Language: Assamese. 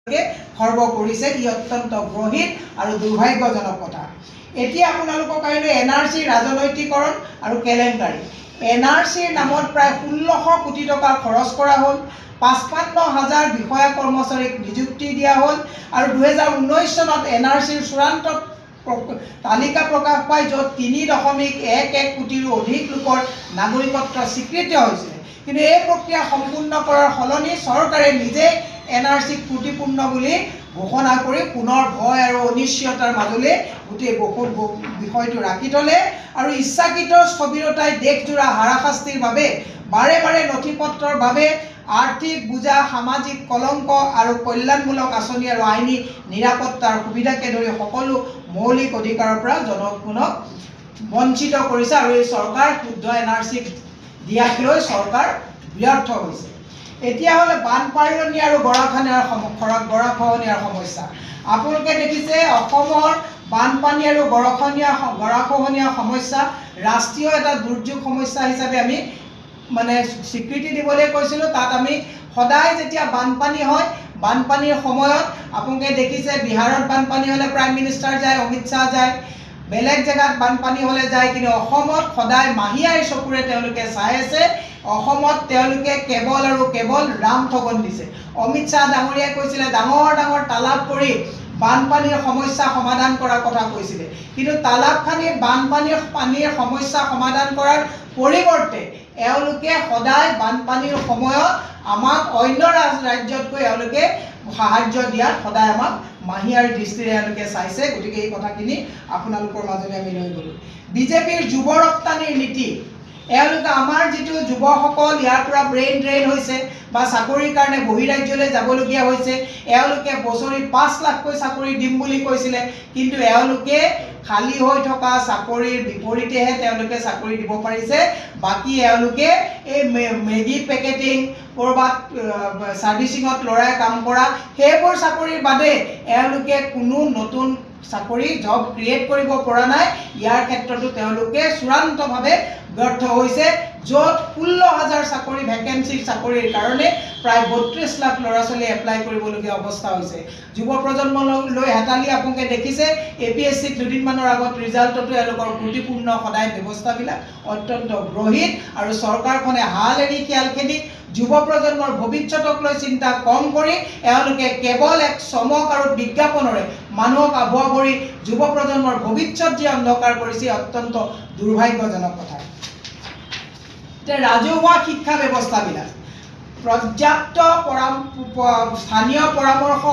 খৰ্ব কৰিছে। ই অত্যন্ত গ্ৰহীত আৰু দুৰ্ভাগ্যজনক কথা। এতিয়া আপোনালোকৰ কাৰণে NRCৰ ৰাজনৈতিকৰণ আৰু কেলেংকাৰী। NRCৰ নামত প্ৰায় 1600 কোটি টকা খৰচ কৰা হ'ল, 55,000 বিষয়া কৰ্মচাৰীক নিযুক্তি দিয়া হ'ল আৰু 2019 চনত NRCৰ চূড়ান্ত তালিকা প্ৰকাশ পায়, য'ত 3.11 কোটিৰো অধিক লোকৰ নাগৰিকত্ব স্বীকৃত হৈছিলে। কিন্তু এই প্ৰক্ৰিয়া সম্পূৰ্ণ কৰাৰ সলনি চৰকাৰে নিজে NRCক ত্ৰুটিপূৰ্ণ বুলি ঘোষণা কৰি পুনৰ ভয় আৰু অনিশ্চয়তাৰ মাজলৈ গোটেই বিষয়টো ৰাখি থ'লে আৰু ইচ্ছাকৃত স্থবিৰতাই দেশজোৰা হাৰাশাস্তিৰ বাবে বাৰে বাৰে নথিপত্ৰৰ বাবে আৰ্থিক বোজা, সামাজিক কলংক আৰু কল্যাণমূলক আঁচনি আৰু আইনী নিৰাপত্তাৰ সুবিধাকে ধৰি সকলো মৌলিক অধিকাৰৰ পৰা জনগণক বঞ্চিত কৰিছে আৰু এই চৰকাৰ শুদ্ধ NRCক দিয়াক লৈ চৰকাৰ ব্যৰ্থ হৈছে। এতিয়া হ'লে বানপানী আৰু গৰাখহনীয়াৰ সমস্যা। আপোনালোকে দেখিছে অসমৰ বানপানী আৰু গৰাখহনীয়াৰ সমস্যা ৰাষ্ট্ৰীয় এটা দুৰ্যোগ সমস্যা হিচাপে আমি স্বীকৃতি দিবলৈ কৈছিলোঁ। তাত আমি সদায় যেতিয়া বানপানী হয়, বানপানীৰ সময়ত আপোনালোকে দেখিছে বিহাৰত বানপানী হ'লে প্ৰাইম মিনিষ্টাৰ যায়, অমিত শ্বাহ যায়, বেলেগ জেগাত বানপানী হ'লে যায়, কিন্তু অসমত সদায় মাহিয়াই চকুৰে তেওঁলোকে চাই আছে। অসমত তেওঁলোকে কেৱল আৰু কেৱল ৰাম ঠগন দিছে। অমিত শ্বাহ ডাঙৰীয়াই কৈছিলে ডাঙৰ ডাঙৰ তালাব কৰি বানপানীৰ সমস্যা সমাধান কৰাৰ কথা কৈছিলে, কিন্তু তালাব খানি পানীৰ সমস্যা সমাধান কৰাৰ পৰিৱৰ্তে এওঁলোকে সদায় বানপানীৰ সময়ত আমাক অন্য ৰাজ্যতকৈ এওঁলোকে সাহায্য দিয়াত সদায় আমাক মাহিয়াৰ দৃষ্টিৰে এওঁলোকে চাইছে। গতিকে এই কথাখিনি আপোনালোকৰ মাজলৈ আমি লৈ গ'লোঁ। বিজেপিৰ যুৱ ৰপ্তানিৰ নীতি, এওঁলোকে আমাৰ যিটো যুৱসকল ইয়াৰ পৰা ব্ৰেইন ড্ৰেইন হৈছে বা চাকৰিৰ কাৰণে বহিৰাজ্যলৈ যাবলগীয়া হৈছে, এওঁলোকে বছৰি 5 লাখকৈ চাকৰি দিম বুলি কৈছিলে, কিন্তু এওঁলোকে খালী হৈ থকা চাকৰিৰ বিপৰীতেহে তেওঁলোকে চাকৰি দিব পাৰিছে। বাকী এওঁলোকে এই মেগী পেকেটিং, ক'ৰবাত ছাৰ্ভিচিঙত ল'ৰাই কাম কৰা, সেইবোৰ চাকৰিৰ বাদে এওঁলোকে কোনো নতুন চাকৰি জব ক্ৰিয়েট কৰিব পৰা নাই। ইয়াৰ ক্ষেত্ৰতো তেওঁলোকে চূড়ান্তভাৱে ব্যৰ্থ হৈছে, য'ত 16,000 চাকৰি ভেকেঞ্চিৰ চাকৰিৰ কাৰণে প্ৰায় 32 লাখ ল'ৰা ছোৱালীয়ে এপ্লাই কৰিবলগীয়া অৱস্থা হৈছে। যুৱ প্ৰজন্মলৈ হেতালি আপোনালোকে দেখিছে। APSCত দুদিনমানৰ আগত ৰিজাল্টতো এওঁলোকৰ ত্ৰুটিপূৰ্ণ সদায় ব্যৱস্থাবিলাক অত্যন্ত গ্ৰহীত আৰু চৰকাৰখনে হাল এৰি খিয়াল খেদি যুৱ প্ৰজন্মৰ ভৱিষ্যতক লৈ চিন্তা কম কৰি এওঁলোকে কেৱল এক চমক আৰু বিজ্ঞাপনৰে মানুহক আভুৱা কৰি যুৱ প্ৰজন্মৰ ভৱিষ্যত যি অন্ধকাৰ কৰিছে অত্যন্ত দুৰ্ভাগ্যজনক কথা। এতিয়া ৰাজহুৱা শিক্ষা ব্যৱস্থাবিলাক পৰ্যাপ্ত স্থানীয় পৰামৰ্শ